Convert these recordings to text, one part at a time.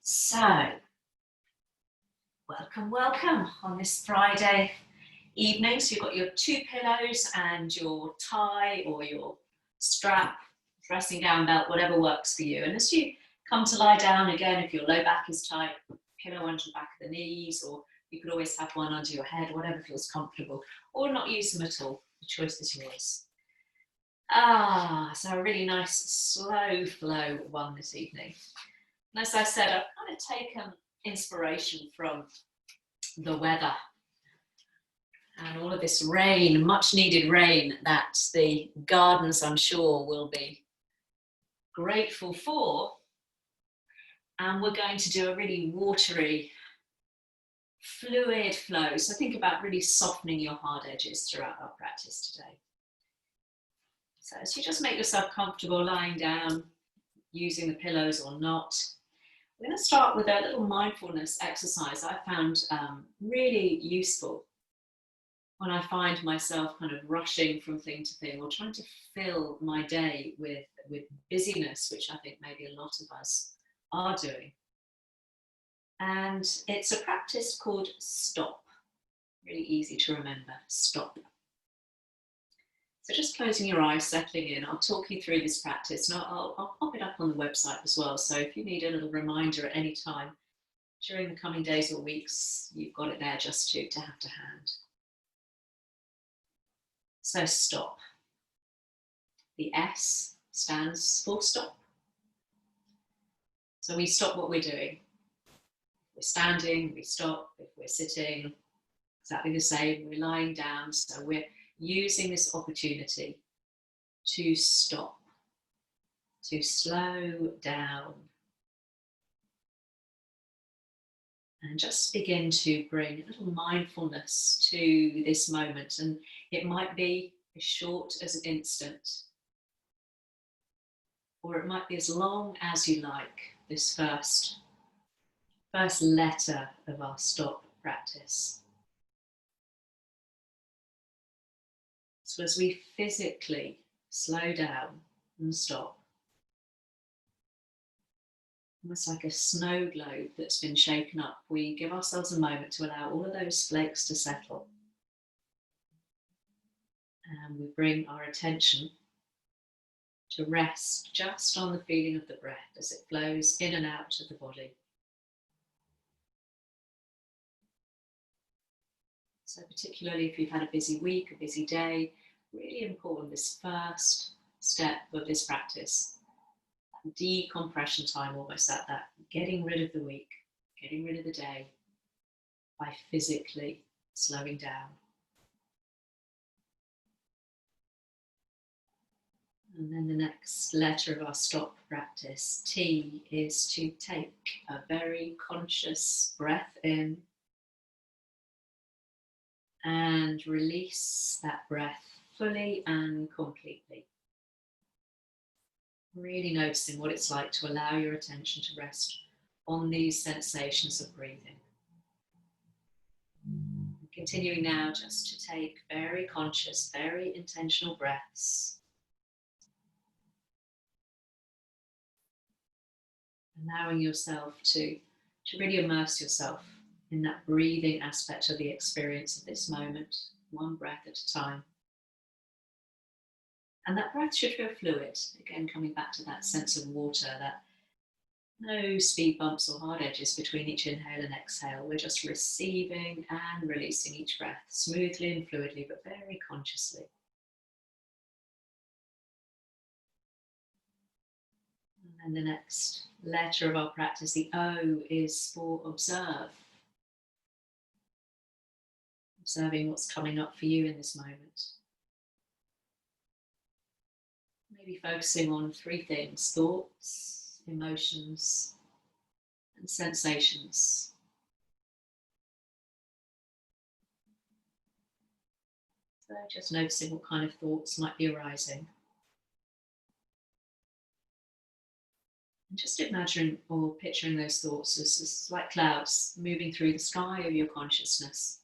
So, welcome on this Friday evening. So you've got your two pillows and your tie or your strap, dressing gown, belt, whatever works for you. And as you come to lie down, again, if your low back is tight, pillow under the back of the knees, or you could always have one under your head, whatever feels comfortable, or not use them at all. The choice is yours. So a really nice slow flow one this evening. And as I said, I've kind of taken inspiration from the weather and all of this rain, much needed rain that the gardens, I'm sure, will be grateful for. And we're going to do a really watery, fluid flow. So think about really softening your hard edges throughout our practice today. So as you just make yourself comfortable lying down, using the pillows or not, we're going to start with a little mindfulness exercise I found really useful when I find myself kind of rushing from thing to thing or trying to fill my day with busyness, which I think maybe a lot of us are doing. And it's a practice called stop. Really easy to remember, stop. So just closing your eyes, settling in. I'll talk you through this practice and I'll pop it up on the website as well. So if you need a little reminder at any time during the coming days or weeks, you've got it there just to have to hand. So stop. The S stands for stop. So we stop what we're doing. If we're standing, we stop. If we're sitting, exactly the same. We're lying down, so we're using this opportunity to stop, to slow down, and just begin to bring a little mindfulness to this moment. And it might be as short as an instant, or it might be as long as you like, this first letter of our stop practice. So as we physically slow down and stop, almost like a snow globe that's been shaken up, we give ourselves a moment to allow all of those flakes to settle. And we bring our attention to rest just on the feeling of the breath as it flows in and out of the body. So particularly if you've had a busy week, a busy day, really important, this first step of this practice, that decompression time, almost at that getting rid of the week, getting rid of the day by physically slowing down. And then the next letter of our stop practice, T, is to take a very conscious breath in and release that breath fully and completely. Really noticing what it's like to allow your attention to rest on these sensations of breathing. Continuing now just to take very conscious, very intentional breaths. Allowing yourself to really immerse yourself in that breathing aspect of the experience of this moment, one breath at a time. And that breath should feel fluid. Again, coming back to that sense of water, that no speed bumps or hard edges between each inhale and exhale. We're just receiving and releasing each breath smoothly and fluidly, but very consciously. And the next letter of our practice, the O, is for observe. Observing what's coming up for you in this moment. Maybe focusing on three things: thoughts, emotions, and sensations. So just noticing what kind of thoughts might be arising. And just imagining or picturing those thoughts as like clouds moving through the sky of your consciousness.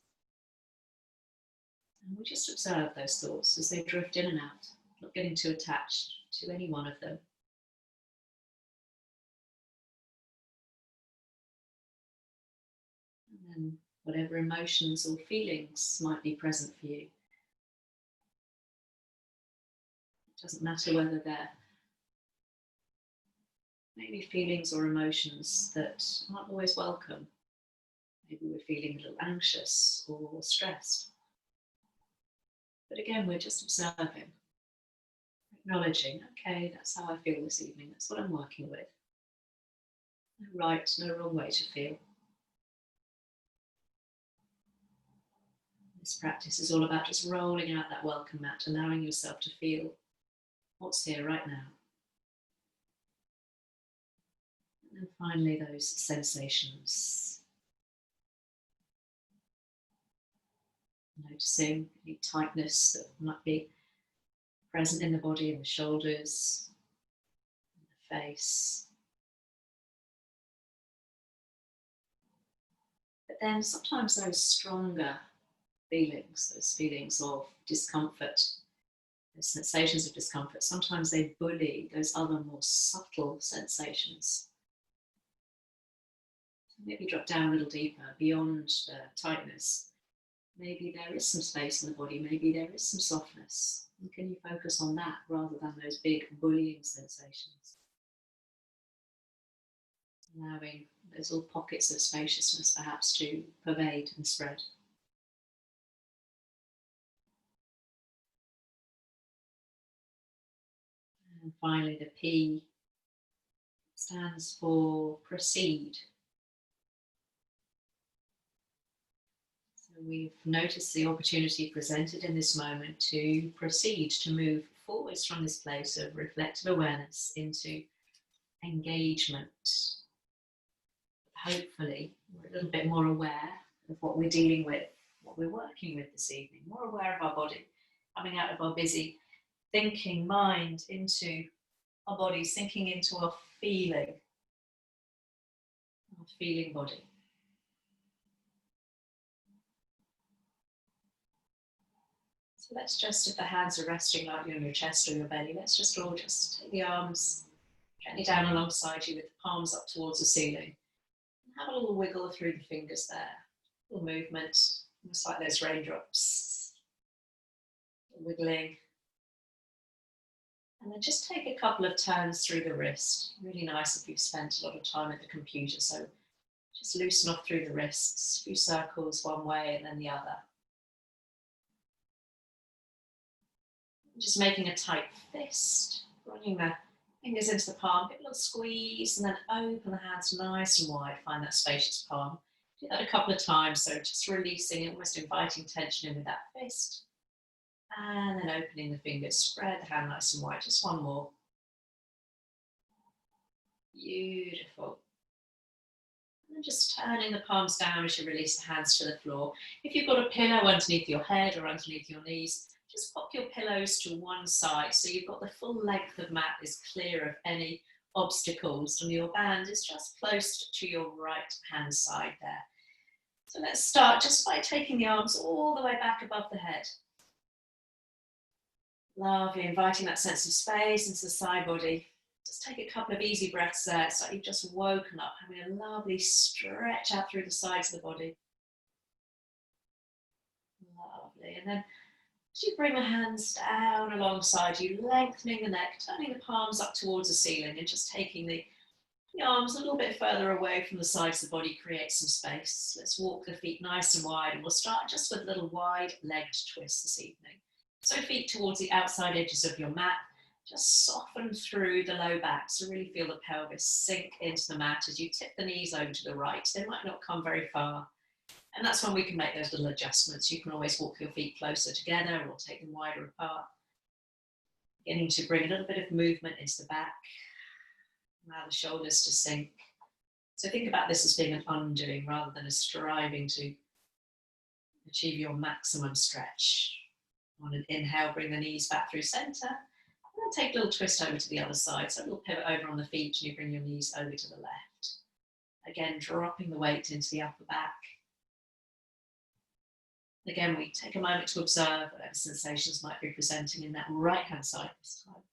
And we just observe those thoughts as they drift in and out, not getting too attached to any one of them. And whatever emotions or feelings might be present for you. It doesn't matter whether they're maybe feelings or emotions that aren't always welcome. Maybe we're feeling a little anxious or stressed. But again, we're just observing, acknowledging, okay, that's how I feel this evening. That's what I'm working with. No right, no wrong way to feel. This practice is all about just rolling out that welcome mat, allowing yourself to feel what's here right now. And finally, those sensations. Noticing any tightness that might be present in the body, in the shoulders, in the face. But then sometimes those stronger feelings, those feelings of discomfort, those sensations of discomfort, sometimes they bully those other more subtle sensations. Maybe drop down a little deeper beyond the tightness. Maybe there is some space in the body, maybe there is some softness. And can you focus on that rather than those big bullying sensations? Allowing those little pockets of spaciousness perhaps to pervade and spread. And finally, the P stands for proceed. So we've noticed the opportunity presented in this moment to proceed, to move forwards from this place of reflective awareness into engagement. Hopefully, we're a little bit more aware of what we're dealing with, what we're working with this evening, more aware of our body, coming out of our busy thinking mind into our body, sinking into our feeling body. So let's just, if the hands are resting lightly on your chest or your belly, let's just all just take the arms gently down alongside you with the palms up towards the ceiling. And have a little wiggle through the fingers there. A little movement, almost like those raindrops. Wiggling. And then just take a couple of turns through the wrist. Really nice if you've spent a lot of time at the computer. So just loosen off through the wrists, a few circles one way and then the other. Just making a tight fist, running the fingers into the palm, give a little squeeze and then open the hands nice and wide, find that spacious palm. Do that a couple of times, so just releasing, almost inviting tension in with that fist. And then opening the fingers, spread the hand nice and wide, just one more. Beautiful. And then just turning the palms down as you release the hands to the floor. If you've got a pillow underneath your head or underneath your knees, just pop your pillows to one side so you've got the full length of mat is clear of any obstacles, and your band is just close to your right hand side there. So let's start just by taking the arms all the way back above the head. Lovely, inviting that sense of space into the side body. Just take a couple of easy breaths there. It's like you've just woken up, having a lovely stretch out through the sides of the body. Lovely, and then as you bring the hands down alongside you, lengthening the neck, turning the palms up towards the ceiling and just taking the arms a little bit further away from the sides of the body, create some space. Let's walk the feet nice and wide, and we'll start just with a little wide-legged twist this evening. So feet towards the outside edges of your mat, just soften through the low back, so really feel the pelvis sink into the mat as you tip the knees over to the right. They might not come very far. And that's when we can make those little adjustments. You can always walk your feet closer together or take them wider apart. Beginning to bring a little bit of movement into the back. Allow the shoulders to sink. So think about this as being an undoing rather than a striving to achieve your maximum stretch. On an inhale, bring the knees back through center. And then take a little twist over to the other side. So a little pivot over on the feet and you bring your knees over to the left. Again, dropping the weight into the upper back. Again, we take a moment to observe whatever sensations might be presenting in that right-hand side this time.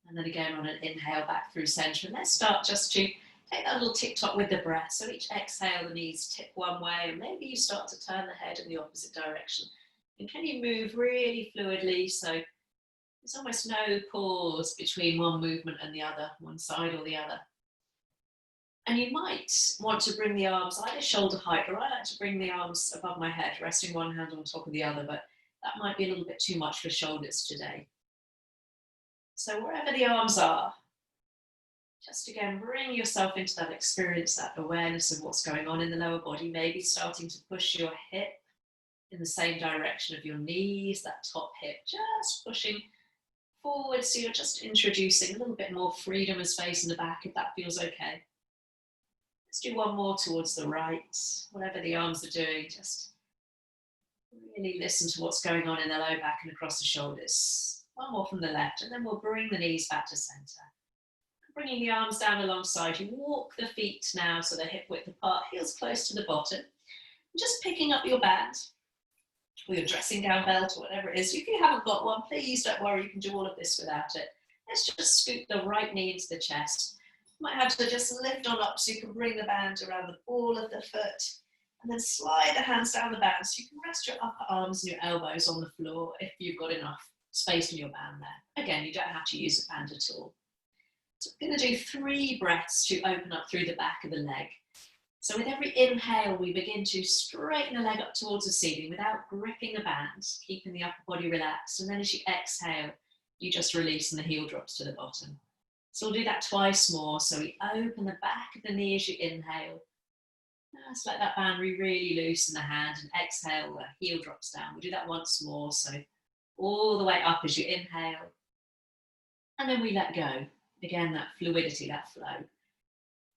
And then again on an inhale back through center. And let's start just to Take that little tick-tock with the breath. So each exhale, the knees tip one way, and maybe you start to turn the head in the opposite direction. And can you move really fluidly? So there's almost no pause between one movement and the other, one side or the other. And you might want to bring the arms either shoulder height, or I like to bring the arms above my head, resting one hand on top of the other, but that might be a little bit too much for shoulders today. So wherever the arms are, just again, bring yourself into that experience, that awareness of what's going on in the lower body, maybe starting to push your hip in the same direction of your knees, that top hip, just pushing forward. So you're just introducing a little bit more freedom and space in the back, if that feels okay. Let's do one more towards the right. Whatever the arms are doing, just really listen to what's going on in the low back and across the shoulders. One more from the left, and then we'll bring the knees back to center. Bringing the arms down alongside you, walk the feet now so they're hip width apart, heels close to the bottom. Just picking up your band, or your dressing gown belt, or whatever it is. If you haven't got one, please don't worry, you can do all of this without it. Let's just scoot the right knee into the chest. You might have to just lift on up so you can bring the band around the ball of the foot, and then slide the hands down the band so you can rest your upper arms and your elbows on the floor if you've got enough space in your band there. Again, you don't have to use a band at all. So we're going to do 3 breaths to open up through the back of the leg. So with every inhale, we begin to straighten the leg up towards the ceiling without gripping the band, keeping the upper body relaxed. And then as you exhale, you just release and the heel drops to the bottom. So we'll do that twice more. So we open the back of the knee as you inhale. Just let that band really loose in the hand, and exhale, the heel drops down. We'll do that once more. So all the way up as you inhale. And then we let go. Again, that fluidity, that flow.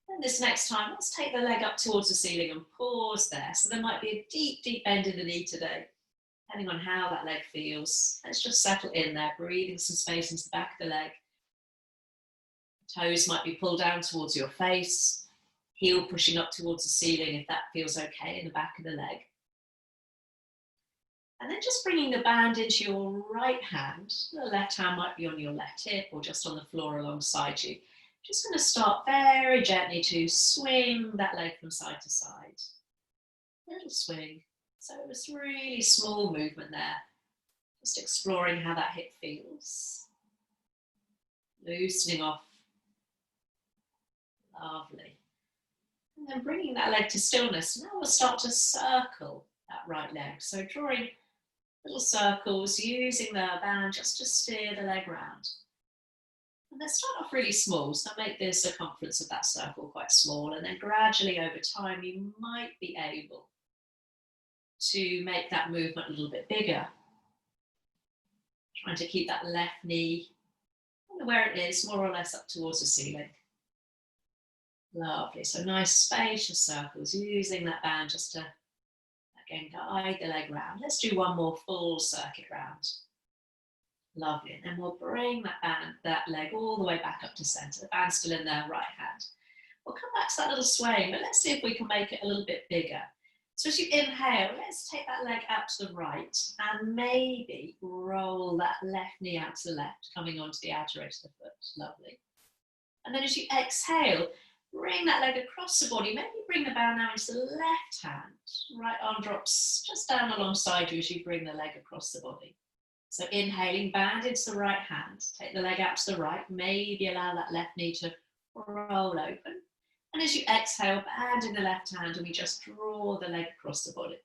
And this next time, let's take the leg up towards the ceiling and pause there. So there might be a deep, deep bend in the knee today, depending on how that leg feels. Let's just settle in there, breathing some space into the back of the leg. Toes might be pulled down towards your face, heel pushing up towards the ceiling if that feels okay in the back of the leg. And then just bringing the band into your right hand. The left hand might be on your left hip or just on the floor alongside you. Just going to start very gently to swing that leg from side to side. A little swing. So it's a really small movement there. Just exploring how that hip feels. Loosening off. Lovely. And then bringing that leg to stillness. Now we'll start to circle that right leg. So drawing little circles, using the band just to steer the leg round. And then start off really small, so make the circumference of that circle quite small, and then gradually over time you might be able to make that movement a little bit bigger. Trying to keep that left knee where it is, more or less up towards the ceiling. Lovely, so nice spacious circles, using that band just to again, guide the leg round. Let's do one more full circuit round. Lovely. And then we'll bring that leg all the way back up to center. The band's still in the right hand. We'll come back to that little swaying, but let's see if we can make it a little bit bigger. So as you inhale, let's take that leg out to the right and maybe roll that left knee out to the left, coming onto the outer edge of the foot. Lovely. And then as you exhale, bring that leg across the body. Maybe bring the band now into the left hand. Right arm drops just down alongside you as you bring the leg across the body. So inhaling, band into the right hand. Take the leg out to the right. Maybe allow that left knee to roll open. And as you exhale, band in the left hand, and we just draw the leg across the body.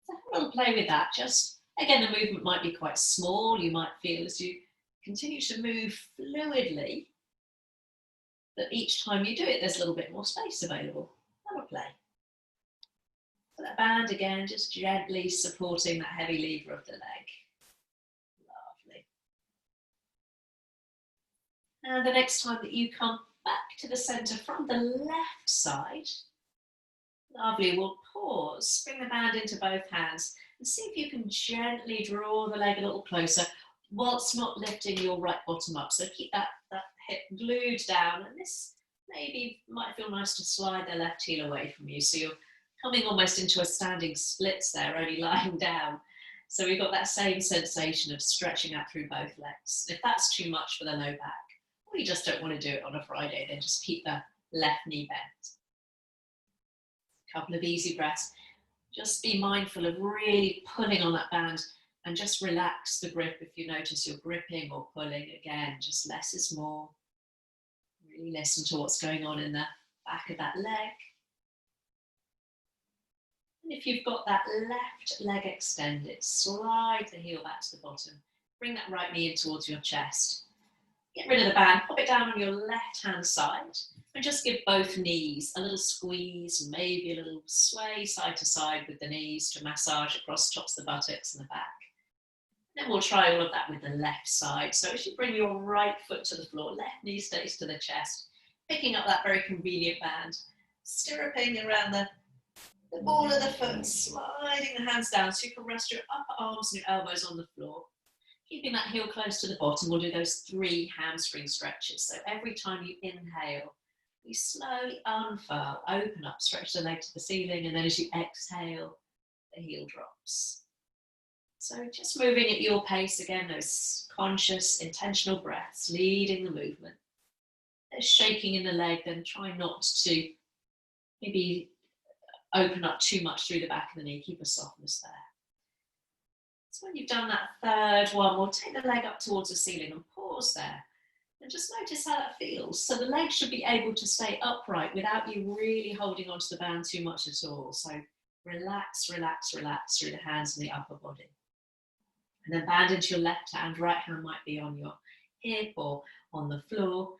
So have a little play with that. Just, again, the movement might be quite small. You might feel as you continue to move fluidly, that each time you do it, there's a little bit more space available. Have a play. So that band again, just gently supporting that heavy lever of the leg. Lovely. And the next time that you come back to the center from the left side, lovely, we'll pause, bring the band into both hands and see if you can gently draw the leg a little closer whilst not lifting your right bottom up. So keep that hip glued down, and this maybe might feel nice to slide the left heel away from you. So you're coming almost into a standing splits there, only lying down. So we've got that same sensation of stretching out through both legs. If that's too much for the low back, or you just don't want to do it on a Friday, then just keep the left knee bent. A couple of easy breaths. Just be mindful of really pulling on that band and just relax the grip if you notice you're gripping or pulling. Again, just less is more. Really listen to what's going on in the back of that leg. And if you've got that left leg extended, slide the heel back to the bottom. Bring that right knee in towards your chest. Get rid of the band, pop it down on your left hand side and just give both knees a little squeeze, maybe a little sway side to side with the knees to massage across tops of the buttocks and the back. Then we'll try all of that with the left side. So as you bring your right foot to the floor, left knee stays to the chest, picking up that very convenient band, stirruping around the ball of the foot, sliding the hands down so you can rest your upper arms and your elbows on the floor. Keeping that heel close to the bottom, we'll do those 3 hamstring stretches. So every time you inhale, we slowly unfurl, open up, stretch the leg to the ceiling, and then as you exhale, the heel drops. So just moving at your pace, again, those conscious, intentional breaths, leading the movement. There's shaking in the leg, then try not to maybe open up too much through the back of the knee, keep a softness there. So when you've done that third one, we'll take the leg up towards the ceiling and pause there. And just notice how that feels. So the leg should be able to stay upright without you really holding onto the band too much at all. So relax, relax, relax through the hands and the upper body. And then band into your left hand, right hand might be on your hip or on the floor.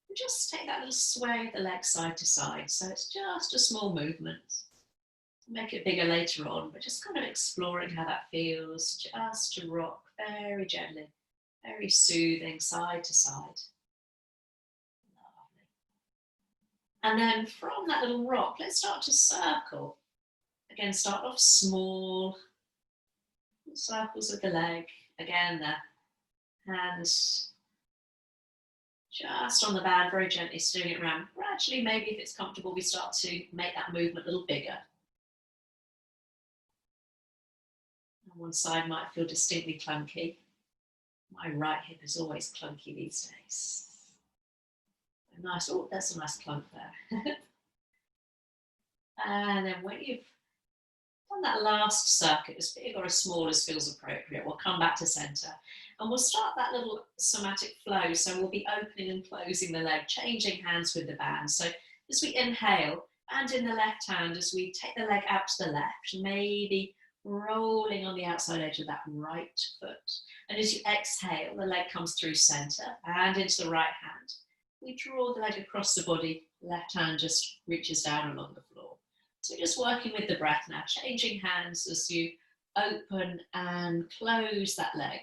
And just take that little sway of the leg side to side. So it's just a small movement. Make it bigger later on, but just kind of exploring how that feels, just to rock very gently, very soothing, side to side. Lovely. And then from that little rock, let's start to circle. Again, start off small, circles with the leg. Again, the hands just on the band, very gently steering it around. Gradually, maybe if it's comfortable, we start to make that movement a little bigger. One side might feel distinctly clunky. My right hip is always clunky these days. Nice, oh, that's a nice clunk there. And then when you've done that last circuit, as big or as small as feels appropriate, we'll come back to center. And we'll start that little somatic flow. So we'll be opening and closing the leg, changing hands with the band. So as we inhale, band in the left hand, as we take the leg out to the left, maybe rolling on the outside edge of that right foot. And as you exhale, the leg comes through center and into the right hand. We draw the leg across the body, left hand just reaches down along the floor. So just working with the breath now, changing hands as you open and close that leg.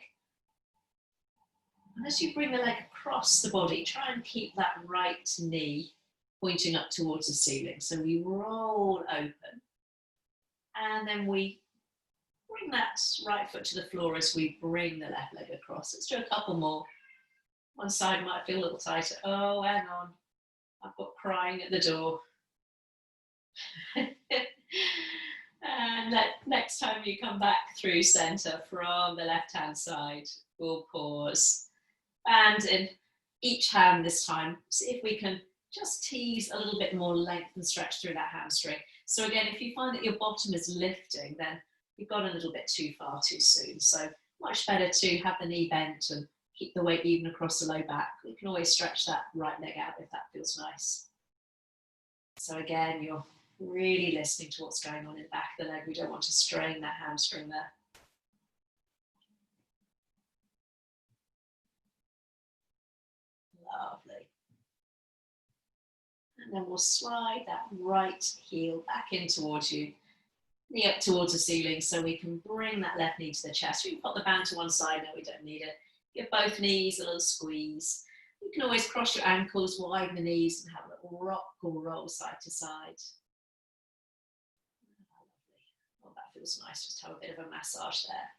And as you bring the leg across the body, try and keep that right knee pointing up towards the ceiling. So we roll open and then we bring that right foot to the floor as we bring the left leg across. Let's do a couple more. One side might feel a little tighter. Oh, hang on. I've got crying at the door. And next time you come back through center from the left-hand side, we'll pause. And in each hand this time, see if we can just tease a little bit more length and stretch through that hamstring. So again, if you find that your bottom is lifting, then you've gone a little bit too far too soon. So much better to have the knee bent and keep the weight even across the low back. You can always stretch that right leg out if that feels nice. So again, you're really listening to what's going on in the back of the leg. We don't want to strain that hamstring there. Lovely. And then we'll slide that right heel back in towards you. Knee up towards the ceiling so we can bring that left knee to the chest. We can put the band to one side, no, we don't need it. Give both knees a little squeeze. You can always cross your ankles, widen the knees and have a little rock or roll side to side. Well, that feels nice, just have a bit of a massage there.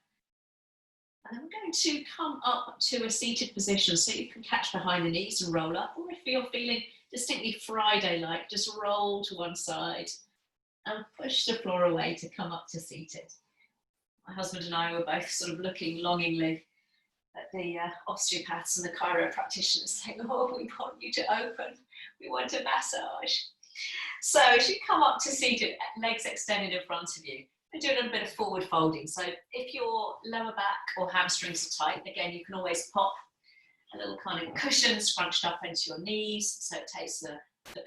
And then we're going to come up to a seated position so you can catch behind the knees and roll up, or if you're feeling distinctly Friday-like, just roll to one side and push the floor away to come up to seated. My husband and I were both sort of looking longingly the osteopaths and the chiropractors saying, oh, we want you to open, we want a massage. So as you come up to seated, legs extended in front of you, and do a little bit of forward folding. So if your lower back or hamstrings are tight, again, you can always pop a little kind of cushion scrunched up into your knees, so it takes the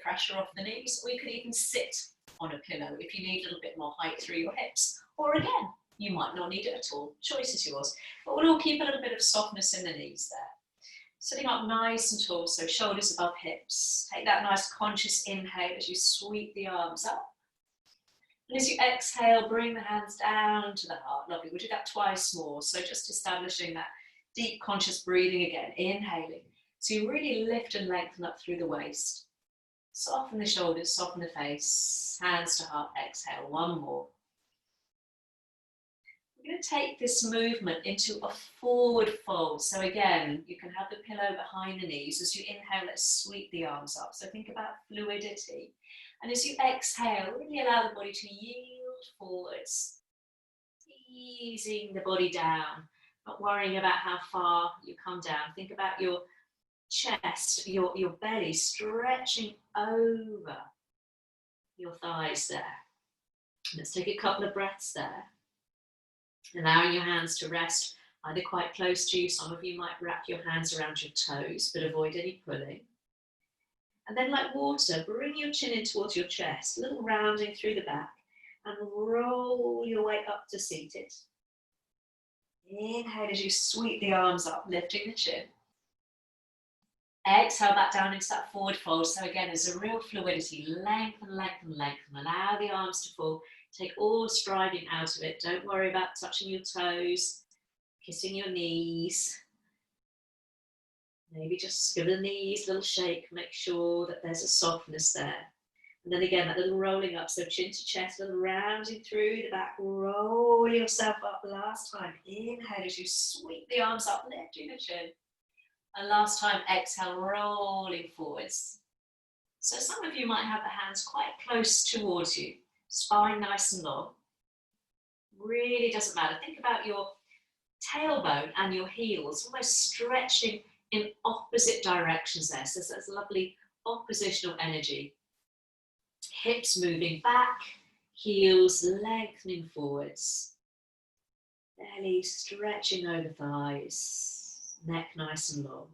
pressure off the knees, or you can even sit on a pillow if you need a little bit more height through your hips. Or again, you might not need it at all. Choice is yours. But we'll keep a little bit of softness in the knees there. Sitting up nice and tall, so shoulders above hips. Take that nice conscious inhale as you sweep the arms up. And as you exhale, bring the hands down to the heart. Lovely. We'll do that twice more. So just establishing that deep conscious breathing again. Inhaling. So you really lift and lengthen up through the waist. Soften the shoulders, soften the face. Hands to heart. Exhale. One more. We're going to take this movement into a forward fold. So again, you can have the pillow behind the knees. As you inhale, let's sweep the arms up. So think about fluidity. And as you exhale, really allow the body to yield forwards, easing the body down, not worrying about how far you come down. Think about your chest, your belly stretching over your thighs there. Let's take a couple of breaths there. Allowing your hands to rest either quite close to you. Some of you might wrap your hands around your toes, but avoid any pulling. And then like water, bring your chin in towards your chest, a little rounding through the back, and roll your way up to seated. Inhale as you sweep the arms up, lifting the chin. Exhale back down into that forward fold. So again, there's a real fluidity. Lengthen, lengthen, lengthen. Allow the arms to fall. Take all striving out of it. Don't worry about touching your toes, kissing your knees. Maybe just give the knees a little shake. Make sure that there's a softness there. And then again, that little rolling up. So chin to chest, a little rounding through the back. Roll yourself up last time. Inhale as you sweep the arms up, lifting the chin. And last time, exhale, rolling forwards. So some of you might have the hands quite close towards you. Spine nice and long. Really doesn't matter. Think about your tailbone and your heels almost stretching in opposite directions there. So that's lovely oppositional energy. Hips moving back, heels lengthening forwards. Belly stretching over thighs. Neck nice and long.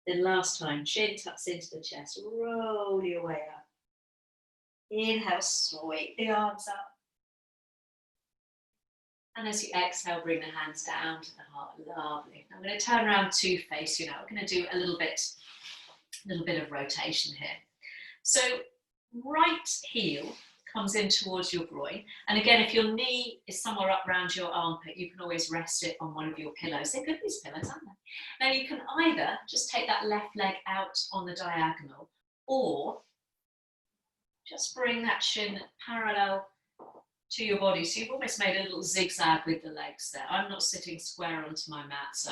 Then last time, chin tucks into the chest. Roll your way up. Inhale, sweep the arms up. And as you exhale, bring the hands down to the heart. Lovely. I'm going to turn around to face you now. We're going to do a little bit of rotation here. So right heel comes in towards your groin. And again, if your knee is somewhere up around your armpit, you can always rest it on one of your pillows. They're good, these pillows, aren't they? Now you can either just take that left leg out on the diagonal, or just bring that shin parallel to your body. So you've almost made a little zigzag with the legs there. I'm not sitting square onto my mat, so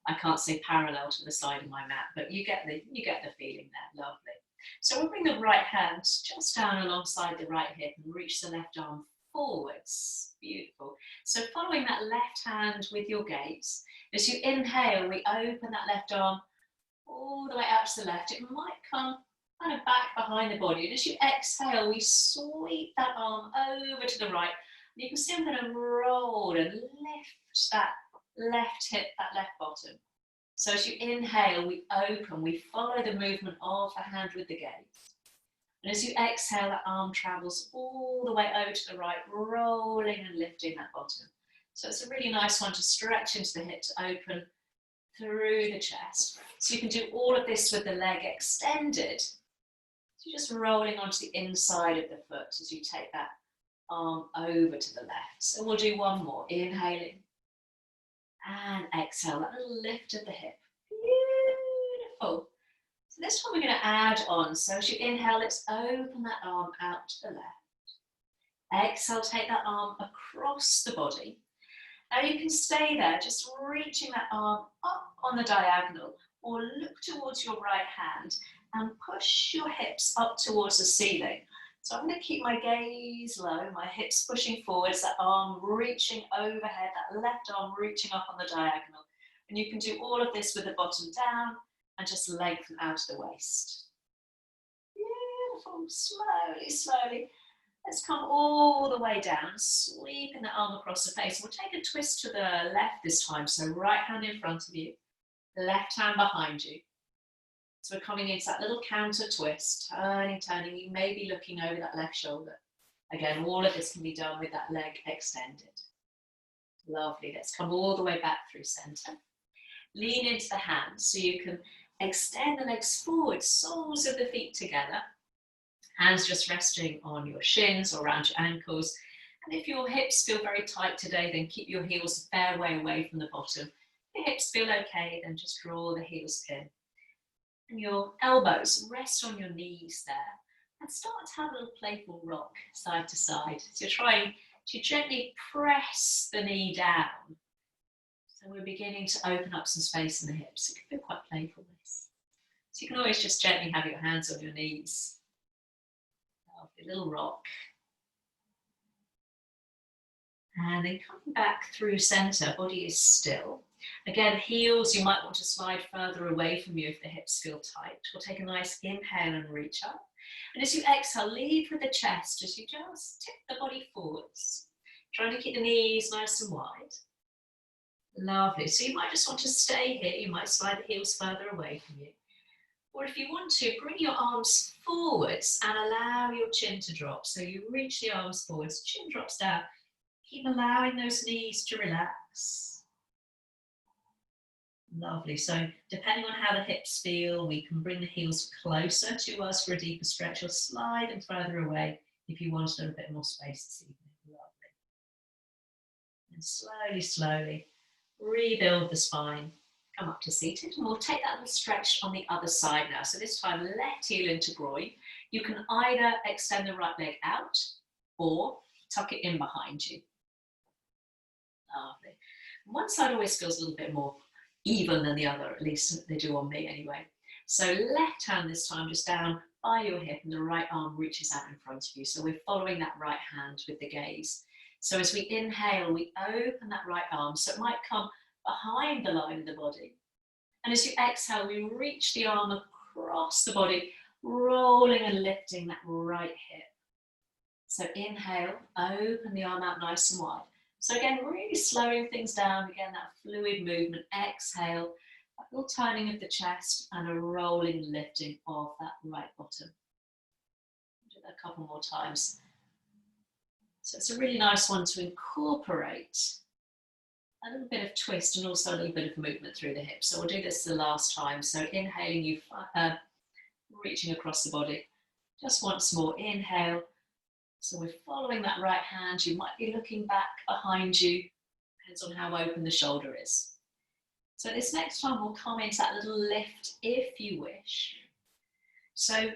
I can't say parallel to the side of my mat, but you get the feeling there. Lovely. So we'll bring the right hand just down alongside the right hip and reach the left arm forwards. Beautiful. So following that left hand with your gaze, as you inhale, we open that left arm all the way out to the left. It might come kind of back behind the body. And as you exhale, we sweep that arm over to the right. And you can see I'm going to roll and lift that left hip, that left bottom. So as you inhale, we open, we follow the movement of the hand with the gaze. And as you exhale, that arm travels all the way over to the right, rolling and lifting that bottom. So it's a really nice one to stretch into the hip, to open through the chest. So you can do all of this with the leg extended. So you're just rolling onto the inside of the foot as you take that arm over to the left. So we'll do one more. Inhaling and exhale, that little lift of the hip. Beautiful. So this one we're going to add on. So as you inhale, let's open that arm out to the left. Exhale, take that arm across the body. Now you can stay there, just reaching that arm up on the diagonal, or look towards your right hand and push your hips up towards the ceiling. So I'm going to keep my gaze low, my hips pushing forwards, that arm reaching overhead, that left arm reaching up on the diagonal. And you can do all of this with the bottom down and just lengthen out of the waist. Beautiful, slowly, slowly. Let's come all the way down, sweeping the arm across the face. We'll take a twist to the left this time. So right hand in front of you, left hand behind you. So we're coming into that little counter twist, turning, turning. You may be looking over that left shoulder. Again, all of this can be done with that leg extended. Lovely. Let's come all the way back through center. Lean into the hands so you can extend the legs forward, soles of the feet together. Hands just resting on your shins or around your ankles. And if your hips feel very tight today, then keep your heels a fair way away from the bottom. If your hips feel okay, then just draw the heels in. And your elbows rest on your knees there. And start to have a little playful rock side to side. So you're trying to gently press the knee down. So we're beginning to open up some space in the hips. It can feel quite playful, this. So you can always just gently have your hands on your knees. Lovely little rock. And then coming back through center, body is still. Again, heels, you might want to slide further away from you if the hips feel tight. We'll take a nice inhale and reach up. And as you exhale, lead with the chest as you just tip the body forwards. Trying to keep the knees nice and wide. Lovely. So you might just want to stay here. You might slide the heels further away from you. Or if you want to, bring your arms forwards and allow your chin to drop. So you reach the arms forwards, chin drops down. Keep allowing those knees to relax. Lovely. So depending on how the hips feel, we can bring the heels closer to us for a deeper stretch or slide them further away if you want a little bit more space this evening. Lovely. And slowly, slowly rebuild the spine. Come up to seated, and we'll take that little stretch on the other side now. So this time, left heel into groin. You can either extend the right leg out or tuck it in behind you. Lovely. One side always feels a little bit more even than the other, at least they do on me anyway. So left hand this time just down by your hip, and the right arm reaches out in front of you. So we're following that right hand with the gaze. So as we inhale, we open that right arm. So it might come behind the line of the body. And as you exhale, we reach the arm across the body, rolling and lifting that right hip. So inhale, open the arm out nice and wide. So again, really slowing things down. Again, that fluid movement. Exhale, a little turning of the chest and a rolling and lifting of that right bottom. Do that a couple more times. So it's a really nice one to incorporate a little bit of twist and also a little bit of movement through the hips. So we'll do this the last time. So inhaling, you reaching across the body. Just once more, inhale. So we're following that right hand. You might be looking back behind you. Depends on how open the shoulder is. So this next time we'll come into that little lift if you wish. So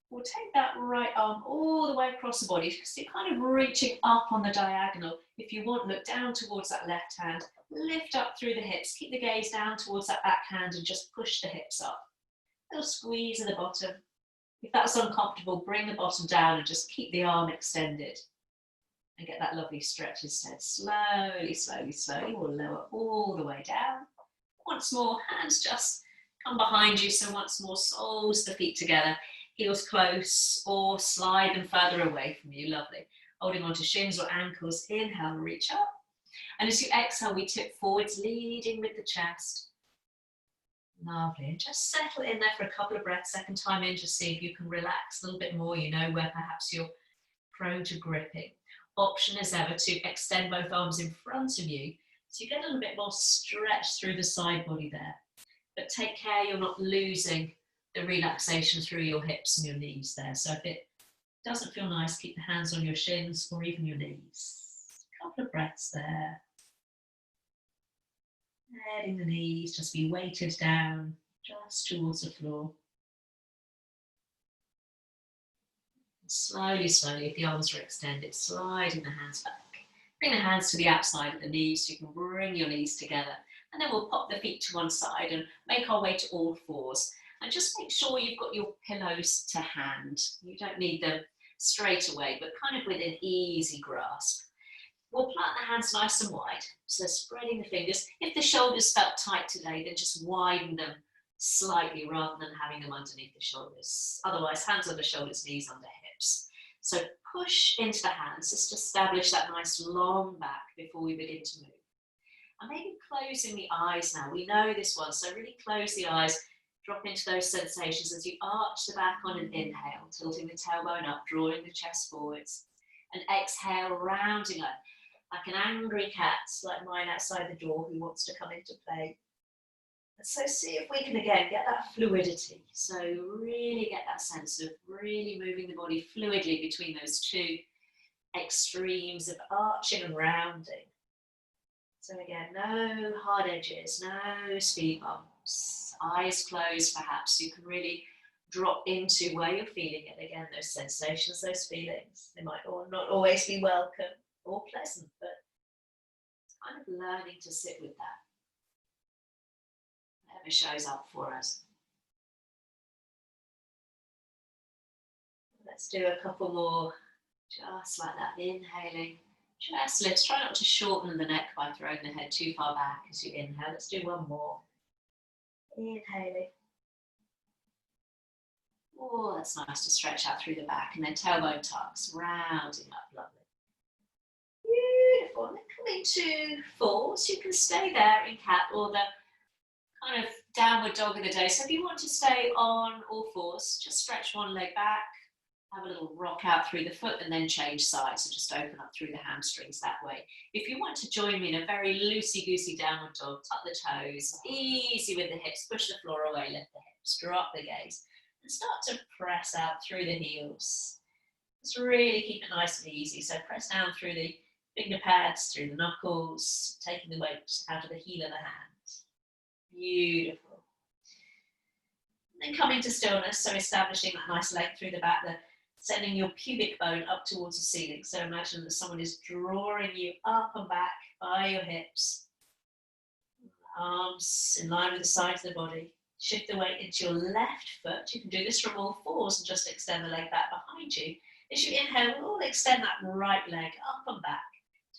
we'll take that right arm all the way across the body. So you're kind of reaching up on the diagonal. If you want, look down towards that left hand. Lift up through the hips. Keep the gaze down towards that back hand and just push the hips up. A little squeeze at the bottom. If that's uncomfortable, bring the bottom down and just keep the arm extended. And get that lovely stretch instead. Slowly, slowly, slowly. We'll lower all the way down. Once more, hands just come behind you. So once more, soles the feet together. Heels close or slide them further away from you. Lovely. Holding onto shins or ankles. Inhale, reach up. And as you exhale, we tip forwards, leading with the chest. Lovely. And just settle in there for a couple of breaths. Second time in, just see if you can relax a little bit more, you know, where perhaps you're prone to gripping. Option as ever to extend both arms in front of you so you get a little bit more stretch through the side body there. But take care you're not losing the relaxation through your hips and your knees there. So if it doesn't feel nice, keep the hands on your shins or even your knees. A couple of breaths there. Letting the knees just be weighted down just towards the floor. And slowly, slowly, if the arms are extended, sliding the hands back. Bring the hands to the outside of the knees so you can bring your knees together. And then we'll pop the feet to one side and make our way to all fours. And just make sure you've got your pillows to hand. You don't need them straight away, but kind of with an easy grasp. We'll plant the hands nice and wide, so spreading the fingers. If the shoulders felt tight today, then just widen them slightly rather than having them underneath the shoulders. Otherwise, hands on the shoulders, knees under hips. So push into the hands, just establish that nice long back before we begin to move. And maybe closing the eyes now. We know this one, so really close the eyes, drop into those sensations as you arch the back on an inhale, tilting the tailbone up, drawing the chest forwards. And exhale, rounding up, like an angry cat, like mine outside the door who wants to come into play. And so see if we can again get that fluidity. So really get that sense of really moving the body fluidly between those two extremes of arching and rounding. So again, no hard edges, no speed bumps, eyes closed perhaps. You can really drop into where you're feeling it. Again, those sensations, those feelings, they might not always be welcome or pleasant, but it's kind of learning to sit with that. Whatever shows up for us. Let's do a couple more, just like that, inhaling. Chest lifts. Try not to shorten the neck by throwing the head too far back as you inhale. Let's do one more. Inhaling. Oh, that's nice to stretch out through the back. And then tailbone tucks, rounding up, lovely. Beautiful. And then coming to fours. You can stay there in cat or the kind of downward dog of the day. So if you want to stay on all fours, just stretch one leg back. Have a little rock out through the foot and then change sides. So just open up through the hamstrings that way. If you want to join me in a very loosey-goosey downward dog, tuck the toes, easy with the hips, push the floor away, lift the hips, drop the gaze, and start to press out through the heels. Just really keep it nice and easy. So press down through the finger pads, through the knuckles, taking the weight out of the heel of the hand. Beautiful. And then coming to stillness, so establishing that nice leg through the back, sending your pubic bone up towards the ceiling. So imagine that someone is drawing you up and back by your hips. Arms in line with the sides of the body. Shift the weight into your left foot. You can do this from all fours and just extend the leg back behind you. As you inhale, we'll extend that right leg up and back.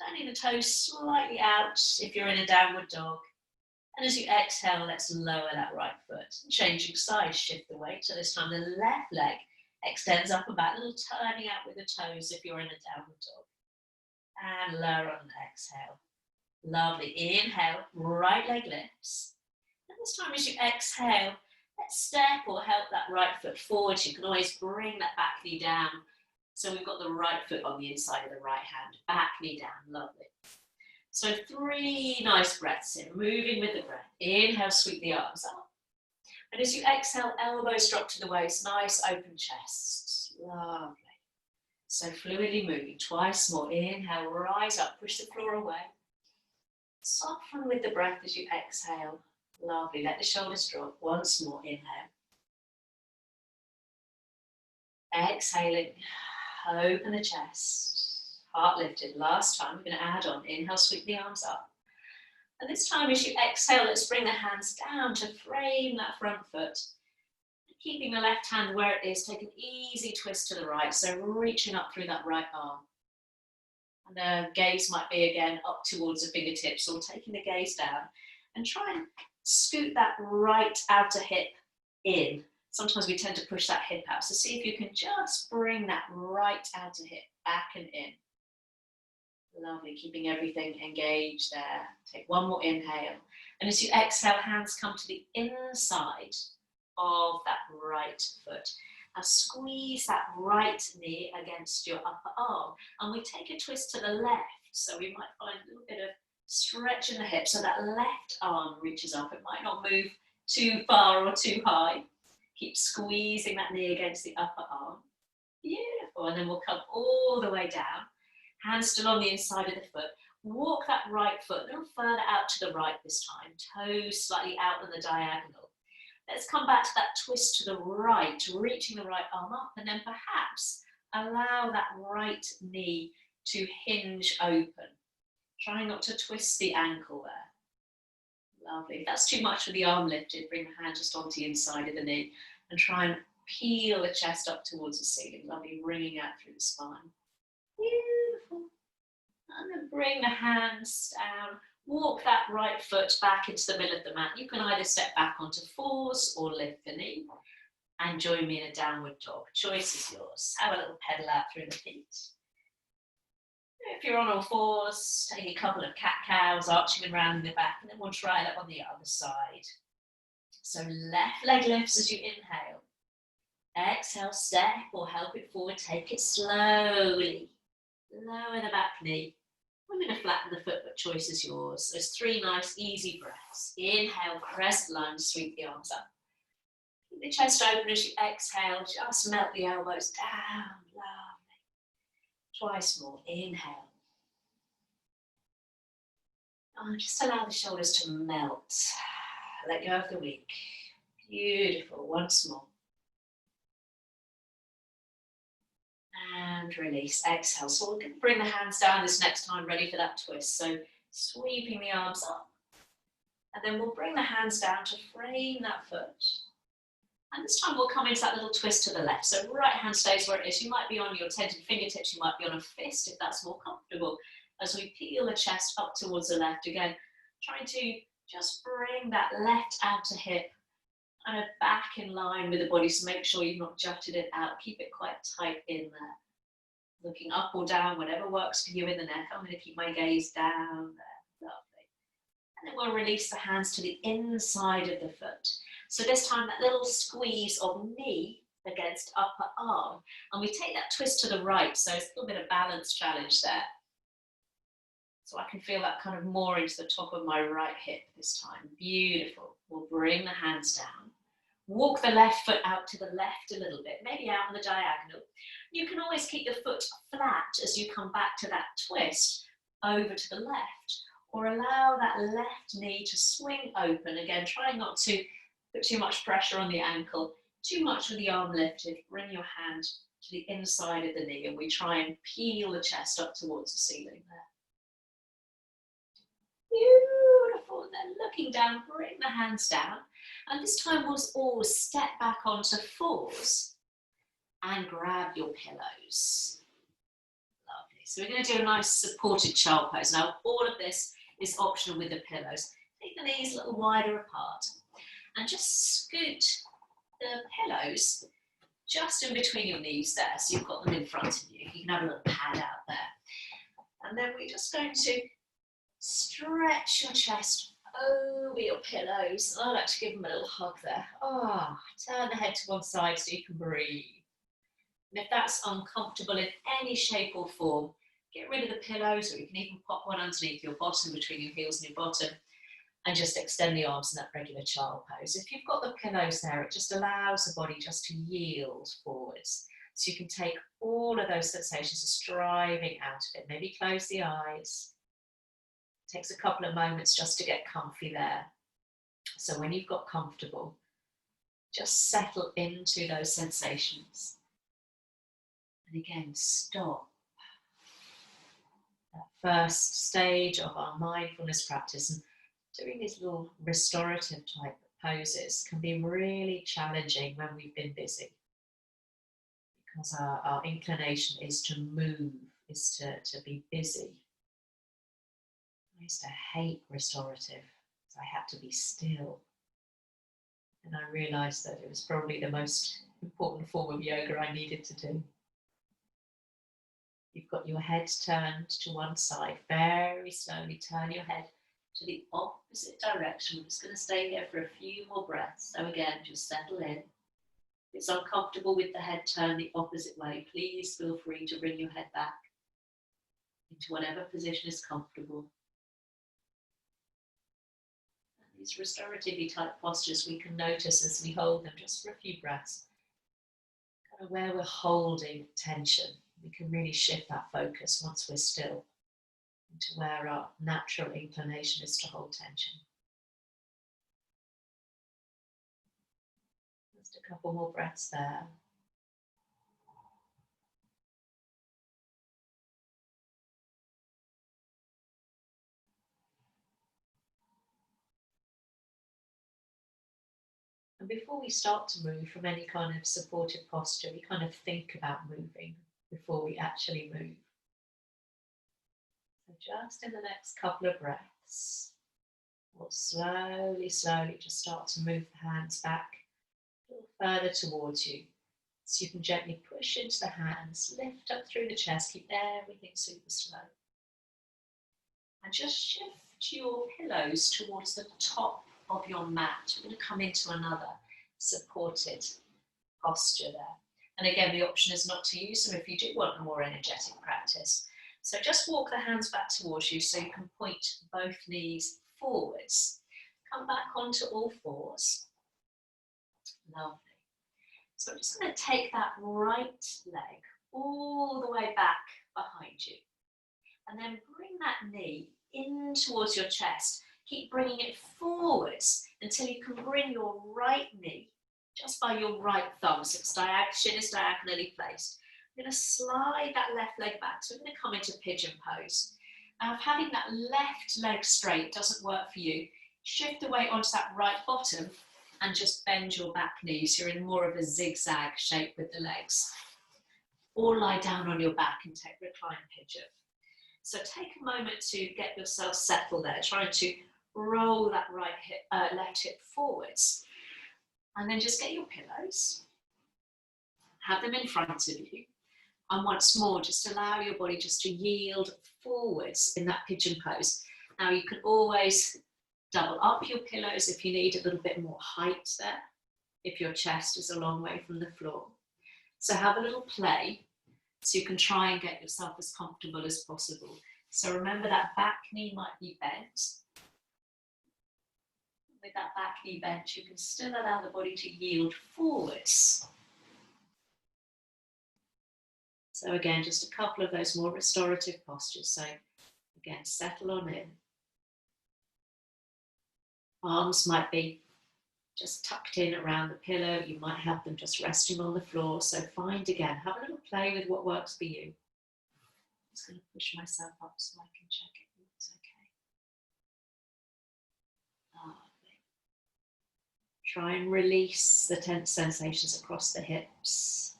Turning the toes slightly out if you're in a downward dog. And as you exhale, let's lower that right foot. Changing sides, shift the weight. So this time the left leg extends up and back, a little turning out with the toes if you're in a downward dog. And lower on an exhale. Lovely. Inhale, right leg lifts. And this time as you exhale, let's step or help that right foot forward. You can always bring that back knee down. So we've got the right foot on the inside of the right hand. Back knee down. Lovely. So 3 nice breaths in, moving with the breath. Inhale, sweep the arms up. And as you exhale, elbows drop to the waist, nice open chest. Lovely. So fluidly moving, twice more. Inhale, rise up, push the floor away. Soften with the breath as you exhale. Lovely, let the shoulders drop. Once more, inhale. Exhaling, open the chest. Heart lifted, last time. We're going to add on. Inhale, sweep the arms up. And this time as you exhale, let's bring the hands down to frame that front foot. Keeping the left hand where it is, take an easy twist to the right. So reaching up through that right arm. And the gaze might be again up towards the fingertips or taking the gaze down. And try and scoot that right outer hip in. Sometimes we tend to push that hip out. So see if you can just bring that right outer hip back and in. Lovely, keeping everything engaged there. Take one more inhale. And as you exhale, hands come to the inside of that right foot. And squeeze that right knee against your upper arm. And we take a twist to the left. So we might find a little bit of stretch in the hip. So that left arm reaches up. It might not move too far or too high. Keep squeezing that knee against the upper arm. Beautiful. And then we'll come all the way down. Hands still on the inside of the foot. Walk that right foot a little further out to the right this time. Toes slightly out on the diagonal. Let's come back to that twist to the right, reaching the right arm up, and then perhaps allow that right knee to hinge open. Try not to twist the ankle there. Lovely. If that's too much for the arm lifted, bring the hand just onto the inside of the knee and try and peel the chest up towards the ceiling. Lovely, ringing out through the spine. Beautiful. And then bring the hands down. Walk that right foot back into the middle of the mat. You can either step back onto fours or lift the knee. And join me in a downward dog. Choice is yours. Have a little pedal out through the feet. If you're on all fours, take a couple of cat-cows, arching around in the back, and then we'll try that on the other side. So left leg lifts as you inhale. Exhale, step or help it forward. Take it slowly. Lower the back knee. I'm going to flatten the foot, but choice is yours. There's 3 nice, easy breaths. Inhale, crescent lunge, sweep the arms up. Keep the chest open as you exhale. Just melt the elbows down. Lovely. Twice more. Inhale. Just allow the shoulders to melt. Let go of the weak. Beautiful. Once more. And release. Exhale. So we're going to bring the hands down this next time, ready for that twist. So sweeping the arms up. And then we'll bring the hands down to frame that foot. And this time we'll come into that little twist to the left. So right hand stays where it is. You might be on your tented fingertips. You might be on a fist if that's more comfortable. As we peel the chest up towards the left. Again, trying to just bring that left outer hip kind of back in line with the body. So make sure you've not jutted it out. Keep it quite tight in there. Looking up or down, whatever works for you in the neck. I'm going to keep my gaze down there. Lovely. And then we'll release the hands to the inside of the foot. So this time that little squeeze of knee against upper arm. And we take that twist to the right. So it's a little bit of balance challenge there. So I can feel that kind of more into the top of my right hip this time. Beautiful. We'll bring the hands down. Walk the left foot out to the left a little bit, maybe out on the diagonal. You can always keep the foot flat as you come back to that twist over to the left, or allow that left knee to swing open. Again, try not to put too much pressure on the ankle, too much with the arm lifted. Bring your hand to the inside of the knee, and we try and peel the chest up towards the ceiling there. Beautiful. And then looking down, bring the hands down. And this time we'll all step back onto fours and grab your pillows. Lovely. So we're going to do a nice supported child pose. Now, all of this is optional with the pillows. Take the knees a little wider apart and just scoot the pillows just in between your knees there. So you've got them in front of you. You can have a little pad out there. And then we're just going to stretch your chest over your pillows. I like to give them a little hug there. Turn the head to one side so you can breathe. And if that's uncomfortable in any shape or form, get rid of the pillows, or you can even pop one underneath your bottom, between your heels and your bottom, and just extend the arms in that regular child pose. If you've got the pillows there, it just allows the body just to yield forwards. So you can take all of those sensations of striving out of it. Maybe close the eyes. Takes a couple of moments just to get comfy there. So when you've got comfortable, just settle into those sensations. And again, stop. That first stage of our mindfulness practice, and doing these little restorative type poses can be really challenging when we've been busy. Because our inclination is to move, is to be busy. I used to hate restorative because I had to be still. And I realized that it was probably the most important form of yoga I needed to do. You've got your head turned to one side. Very slowly turn your head to the opposite direction. We're just going to stay here for a few more breaths. So again, just settle in. If it's uncomfortable with the head turned the opposite way, please feel free to bring your head back into whatever position is comfortable. These restorative type postures we can notice as we hold them just for a few breaths. Kind of where we're holding tension. We can really shift that focus once we're still into where our natural inclination is to hold tension. Just a couple more breaths there. And before we start to move from any kind of supportive posture, we kind of think about moving before we actually move. So just in the next couple of breaths, we'll slowly, slowly just start to move the hands back a little further towards you. So you can gently push into the hands, lift up through the chest, keep everything super slow. And just shift your pillows towards the top of your mat. We're going to come into another supported posture there. And again, the option is not to use them if you do want a more energetic practice. So just walk the hands back towards you so you can point both knees forwards. Come back onto all fours. Lovely. So I'm just going to take that right leg all the way back behind you. And then bring that knee in towards your chest. Keep bringing it forwards until you can bring your right knee just by your right thumb. So shin is diagonally placed. I'm going to slide that left leg back. So we're going to come into pigeon pose. Now, if having that left leg straight doesn't work for you, shift the weight onto that right bottom and just bend your back knee. So you're in more of a zigzag shape with the legs. Or lie down on your back and take recline pigeon. So take a moment to get yourself settled there, trying to roll that right hip, left hip forwards. And then just get your pillows, have them in front of you. And once more, just allow your body just to yield forwards in that pigeon pose. Now you can always double up your pillows if you need a little bit more height there, if your chest is a long way from the floor. So have a little play so you can try and get yourself as comfortable as possible. So remember that back knee might be bent. With that back knee bent, you can still allow the body to yield forwards. So again, just a couple of those more restorative postures. So again, settle on in. Arms might be just tucked in around the pillow. You might have them just resting on the floor. So find again, have a little play with what works for you. I'm just going to push myself up so I can check it. It's okay. Lovely. Try and release the tense sensations across the hips.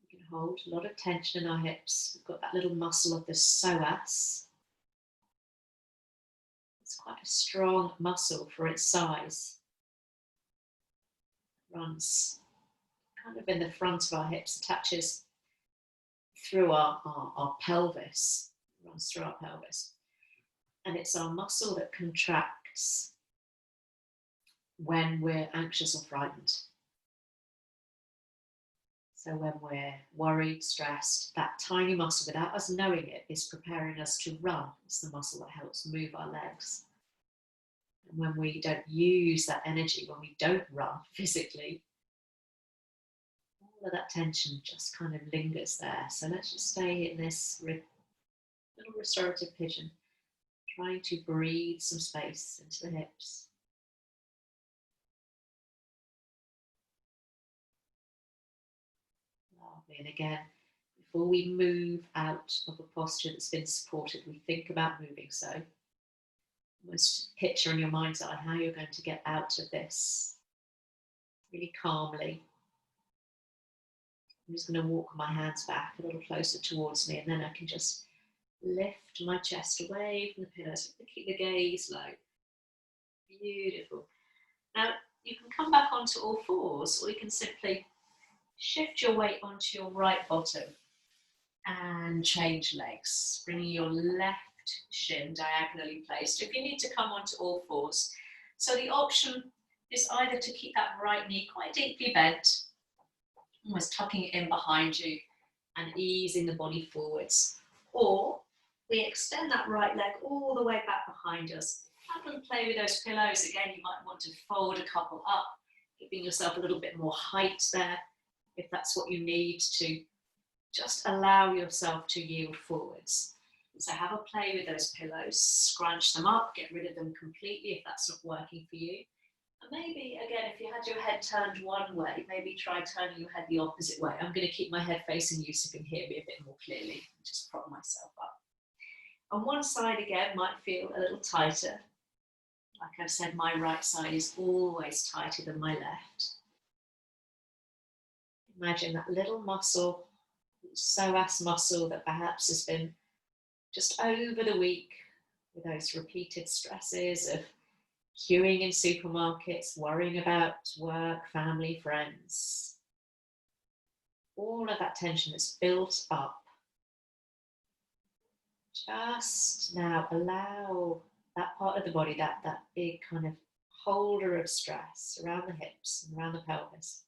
We can hold a lot of tension in our hips. We've got that little muscle of the psoas. It's quite a strong muscle for its size. It runs kind of in the front of our hips, attaches through our pelvis, runs through our pelvis. And it's our muscle that contracts when we're anxious or frightened. So when we're worried, stressed, that tiny muscle, without us knowing it, is preparing us to run. It's the muscle that helps move our legs. And when we don't use that energy, when we don't run physically, all of that tension just kind of lingers there. So let's just stay in this little restorative pigeon, trying to breathe some space into the hips. Lovely. And again, before we move out of a posture that's been supported, we think about moving. So almost picture in your mind's eye how you're going to get out of this really calmly. I'm just going to walk my hands back a little closer towards me, and then I can just lift my chest away from the pillows. Keep the gaze low. Beautiful. Now, you can come back onto all fours, or you can simply shift your weight onto your right bottom and change legs, bringing your left shin diagonally placed. If you need to come onto all fours. So the option is either to keep that right knee quite deeply bent, almost tucking it in behind you and easing the body forwards. Or we extend that right leg all the way back behind us. Have them play with those pillows. Again, you might want to fold a couple up, giving yourself a little bit more height there, if that's what you need to just allow yourself to yield forwards. So have a play with those pillows, scrunch them up, get rid of them completely if that's not working for you. And maybe, again, if you had your head turned one way, maybe try turning your head the opposite way. I'm going to keep my head facing you so you can hear me a bit more clearly. Just prop myself up. On one side, again, might feel a little tighter. Like I've said, my right side is always tighter than my left. Imagine that little muscle psoas muscle that perhaps has been just over the week with those repeated stresses of queuing in supermarkets, worrying about work, family, friends. All of that tension that's built up. Just now allow that part of the body, that big kind of holder of stress around the hips and around the pelvis,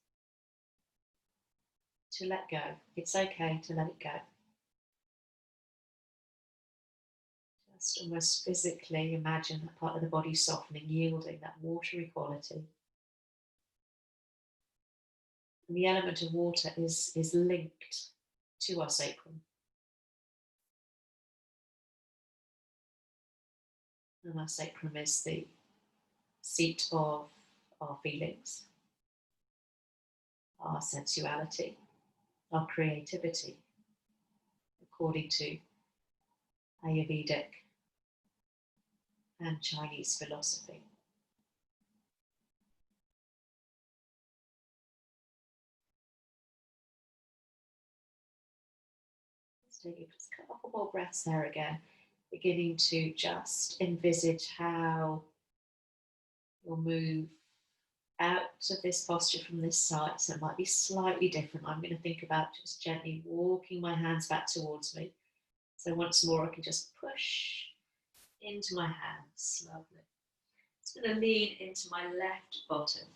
to let go. It's okay to let it go. Just almost physically imagine that part of the body softening, yielding, that watery quality. And the element of water is linked to our sacrum. And our sacrum is the seat of our feelings, our sensuality, our creativity, according to Ayurvedic and Chinese philosophy. Let's take a couple more breaths there again, beginning to just envisage how you'll move out of this posture from this side. So it might be slightly different. I'm going to think about just gently walking my hands back towards me. So once more, I can just push into my hands. Lovely. I'm going to lean into my left bottom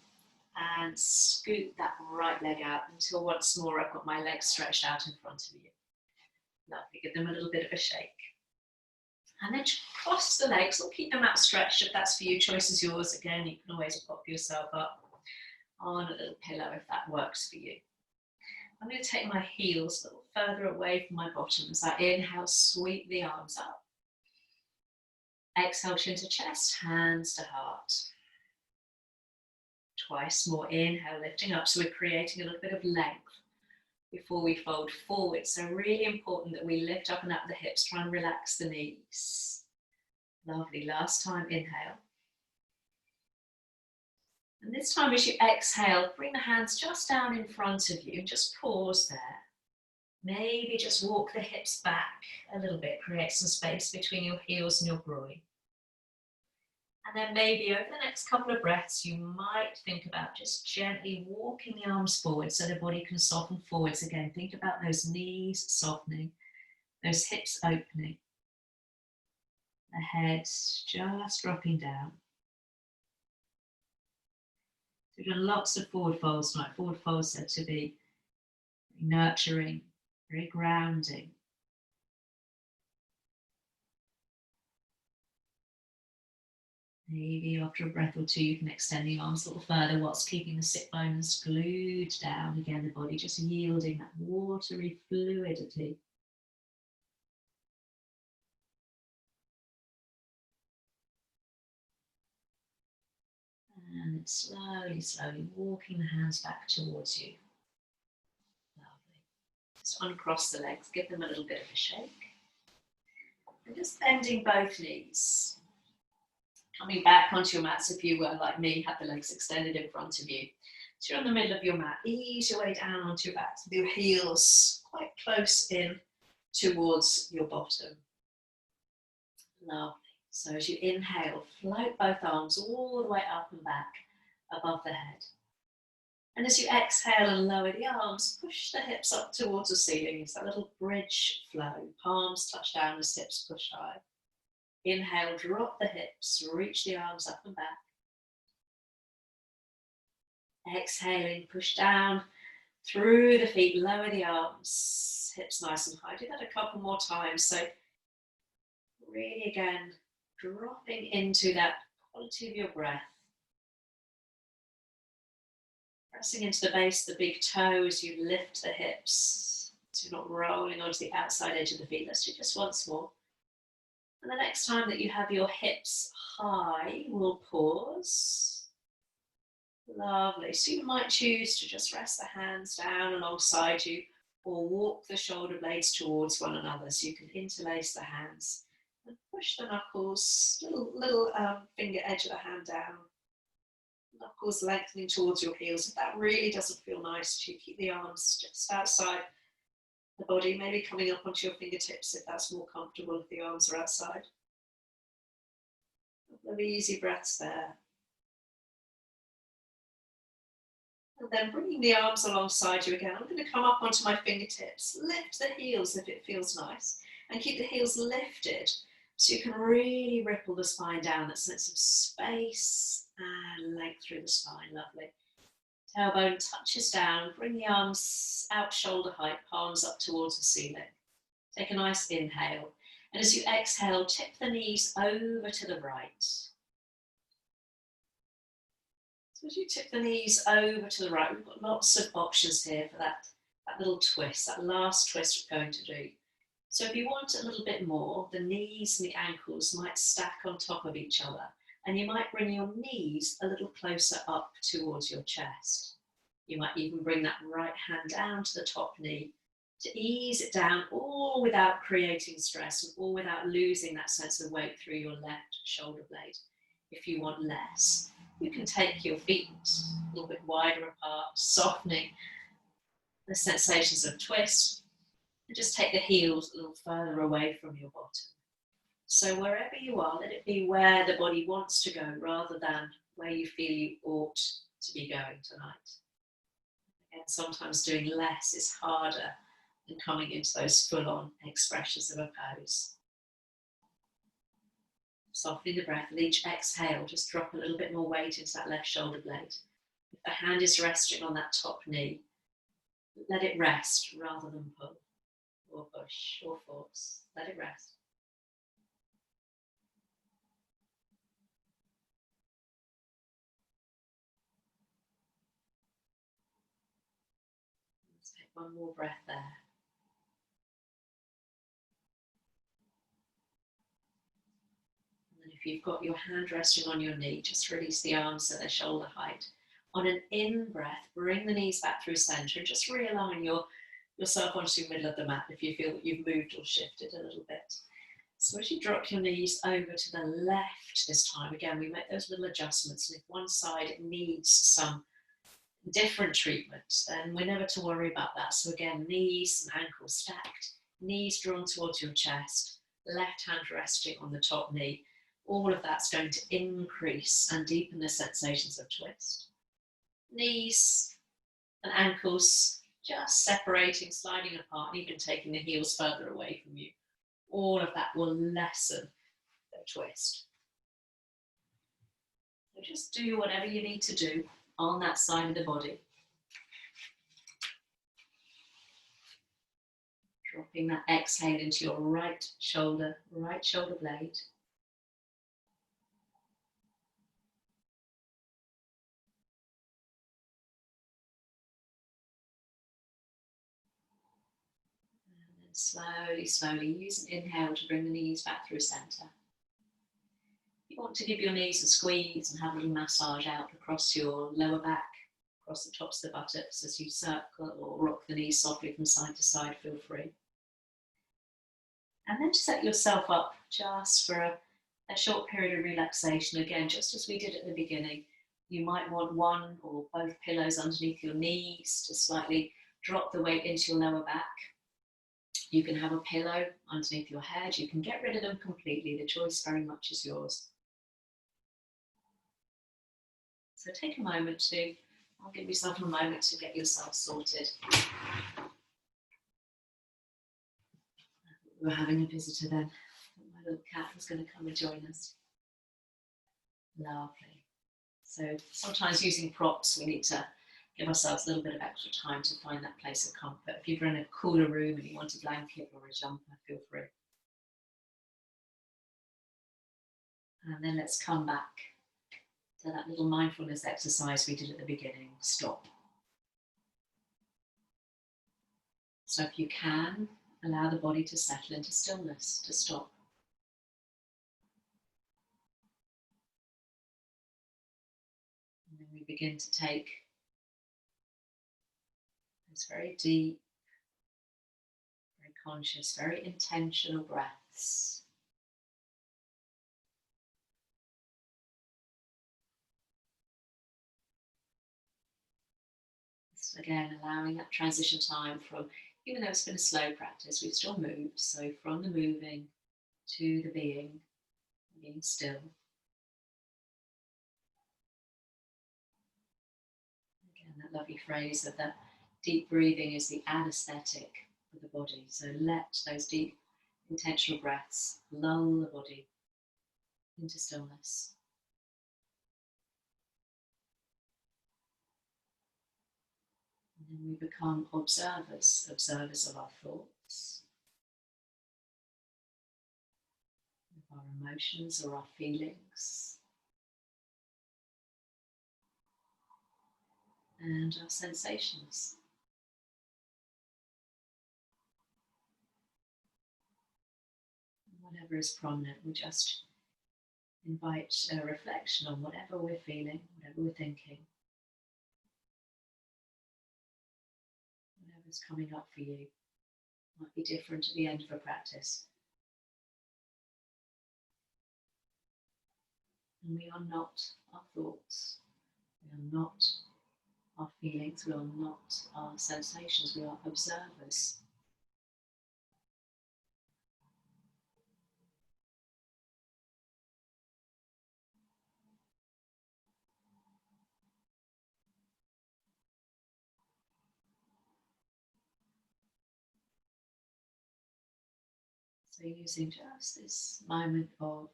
and scoot that right leg out until once more I've got my legs stretched out in front of you. Lovely. Give them a little bit of a shake. And then cross the legs or keep them outstretched if that's for you. Choice is yours. Again, you can always pop yourself up on a little pillow if that works for you. I'm going to take my heels a little further away from my bottom as I inhale, sweep the arms up. Exhale, chin to chest, hands to heart. Twice more. Inhale, lifting up. So we're creating a little bit of length before we fold forward. So really important that we lift up and up the hips, try and relax the knees. Lovely. Last time, inhale. And this time as you exhale, bring the hands just down in front of you. Just pause there. Maybe just walk the hips back a little bit, create some space between your heels and your groin. And then maybe over the next couple of breaths, you might think about just gently walking the arms forward so the body can soften forwards again. Think about those knees softening, those hips opening, the head just dropping down. So we've done lots of forward folds tonight. Forward folds said to be nurturing, very grounding. Maybe after a breath or two, you can extend the arms a little further whilst keeping the sit bones glued down. Again, the body just yielding that watery fluidity. And slowly, slowly walking the hands back towards you. Lovely. Just uncross the legs, give them a little bit of a shake. And just bending both knees. Coming back onto your mats, if you were like me, have the legs extended in front of you. So you're on the middle of your mat, ease your way down onto your back with your heels quite close in towards your bottom. Lovely. So as you inhale, float both arms all the way up and back above the head. And as you exhale and lower the arms, push the hips up towards the ceiling. It's that little bridge flow. Palms touch down as hips push high. Inhale, drop the hips, reach the arms up and back. Exhaling, push down through the feet, lower the arms, hips nice and high. Do that a couple more times. So really again, dropping into that quality of your breath. Pressing into the base of the big toe as you lift the hips. So you're not rolling onto the outside edge of the feet. Let's do just once more. And the next time that you have your hips high, we'll pause. Lovely. So you might choose to just rest the hands down alongside you or walk the shoulder blades towards one another. So you can interlace the hands and push the knuckles, little finger edge of the hand down. Knuckles lengthening towards your heels. If that really doesn't feel nice to you, keep the arms just outside the body, maybe coming up onto your fingertips if that's more comfortable if the arms are outside. A couple of easy breaths there. And then bringing the arms alongside you again. I'm going to come up onto my fingertips, lift the heels if it feels nice, and keep the heels lifted so you can really ripple the spine down, that sense of space and length through the spine. Lovely. Tailbone touches down, bring the arms out shoulder height, palms up towards the ceiling. Take a nice inhale. And as you exhale, tip the knees over to the right. So as you tip the knees over to the right, we've got lots of options here for that little twist, that last twist we're going to do. So if you want a little bit more, the knees and the ankles might stack on top of each other, and you might bring your knees a little closer up towards your chest. You might even bring that right hand down to the top knee to ease it down, all without creating stress and all without losing that sense of weight through your left shoulder blade. If you want less, you can take your feet a little bit wider apart, softening the sensations of twist, and just take the heels a little further away from your bottom. So wherever you are, let it be where the body wants to go rather than where you feel you ought to be going tonight. And sometimes doing less is harder than coming into those full-on expressions of a pose. Softening the breath, with each exhale, just drop a little bit more weight into that left shoulder blade. If the hand is resting on that top knee, let it rest rather than pull or push or force. Let it rest. Let's take one more breath there. And if you've got your hand resting on your knee, just release the arms so they're shoulder height. On an in-breath, bring the knees back through center and just realign yourself onto the middle of the mat if you feel that you've moved or shifted a little bit. So as you drop your knees over to the left this time, again, we make those little adjustments. And if one side needs some different treatment, then we're never to worry about that. So again, knees and ankles stacked, knees drawn towards your chest, left hand resting on the top knee. All of that's going to increase and deepen the sensations of twist. Knees and ankles just separating, sliding apart, and even taking the heels further away from you. All of that will lessen the twist. So just do whatever you need to do on that side of the body. Dropping that exhale into your right shoulder blade. Slowly, slowly, use an inhale to bring the knees back through center. You want to give your knees a squeeze and have a little massage out across your lower back, across the tops of the buttocks as you circle or rock the knees softly from side to side, feel free. And then to set yourself up just for a short period of relaxation. Again, just as we did at the beginning, you might want one or both pillows underneath your knees to slightly drop the weight into your lower back. You can have a pillow underneath your head. You can get rid of them completely. The choice very much is yours. So take a moment I'll give yourself a moment to get yourself sorted. We're having a visitor then. My little cat was going to come and join us. Lovely. So sometimes using props, we need to give ourselves a little bit of extra time to find that place of comfort. If you're in a cooler room and you want a blanket or a jumper, feel free. And then let's come back to that little mindfulness exercise we did at the beginning. Stop. So if you can, allow the body to settle into stillness, to stop. And then we begin to take those very deep, very conscious, very intentional breaths. So again, allowing that transition time from Even though it's been a slow practice, we've still moved. So from the moving to the being still. Again, that lovely phrase of that deep breathing is the anesthetic for the body. So let those deep, intentional breaths lull the body into stillness. And then we become observers of our thoughts, of our emotions or our feelings, and our sensations. Whatever is prominent, we just invite a reflection on whatever we're feeling, whatever we're thinking, whatever's coming up for you. Might be different at the end of a practice. And we are not our thoughts, we are not our feelings, we are not our sensations, we are observers. So using just this moment of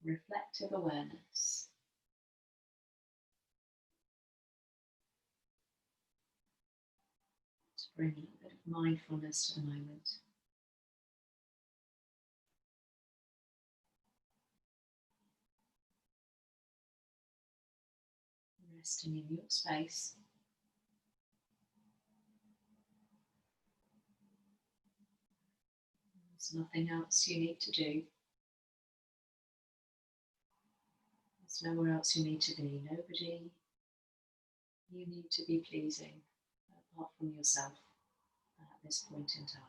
reflective awareness to bring a little bit of mindfulness to the moment. Resting in your space. There's nothing else you need to do. There's nowhere else you need to be. Nobody you need to be pleasing apart from yourself at this point in time.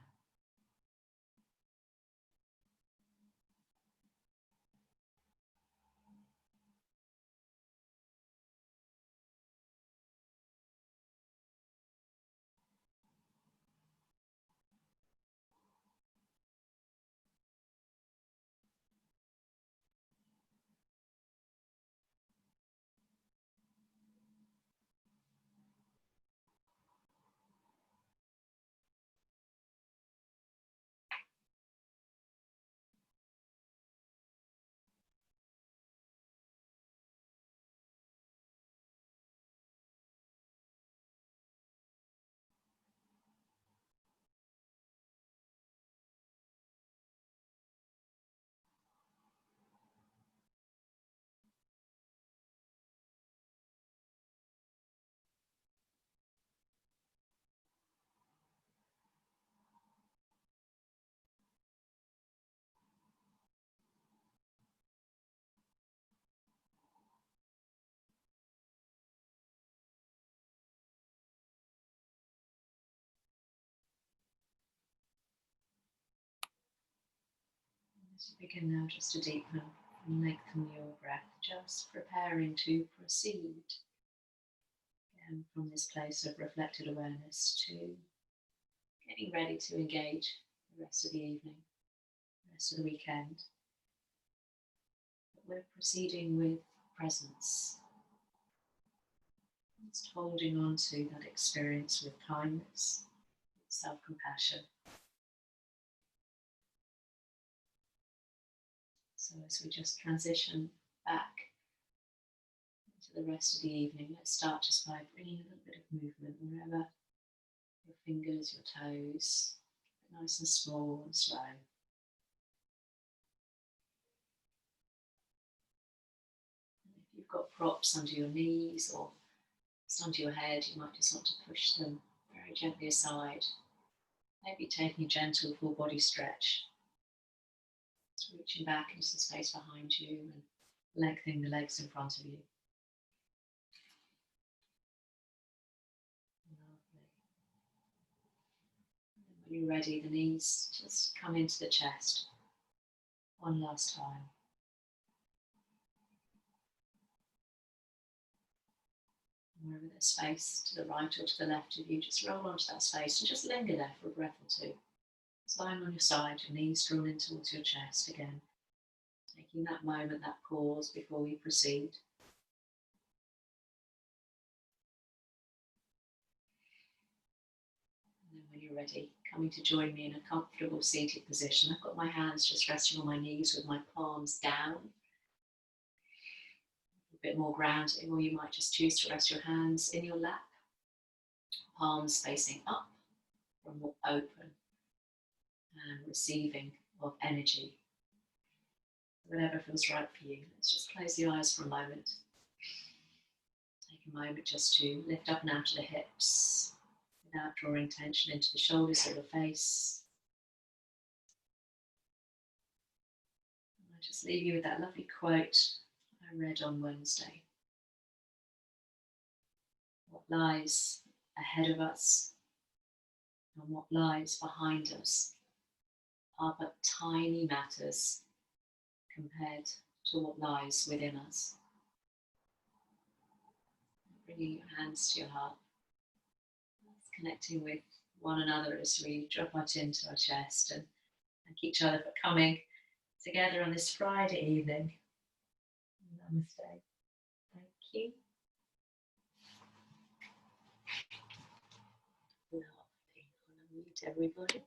As you begin now just to deepen and lengthen your breath, just preparing to proceed again from this place of reflected awareness to getting ready to engage the rest of the evening, the rest of the weekend. But we're proceeding with presence, just holding on to that experience with kindness, self-compassion. So as we just transition back into the rest of the evening, let's start just by bringing a little bit of movement wherever your fingers, your toes, nice and small and slow. And if you've got props under your knees or just under your head, you might just want to push them very gently aside. Maybe taking a gentle full body stretch. Just reaching back into the space behind you and lengthening the legs in front of you. Lovely. And when you're ready, the knees just come into the chest one last time. Wherever there's space to the right or to the left of you, just roll onto that space and just linger there for a breath or two. Just lying on your side, your knees drawn in towards your chest again. Taking that moment, that pause before we proceed. And then when you're ready, coming to join me in a comfortable seated position. I've got my hands just resting on my knees with my palms down. A bit more grounding, or you might just choose to rest your hands in your lap. Palms facing up, or more open and receiving of energy. Whatever feels right for you. Let's just close the eyes for a moment. Take a moment just to lift up and out of the hips without drawing tension into the shoulders or the face. And I'll just leave you with that lovely quote I read on Wednesday. What lies ahead of us and what lies behind us are but tiny matters compared to what lies within us. Bringing your hands to your heart, connecting with one another as we drop our chin to our chest and thank each other for coming together on this Friday evening. Namaste. Thank you. Lovely. I'm going to mute everybody.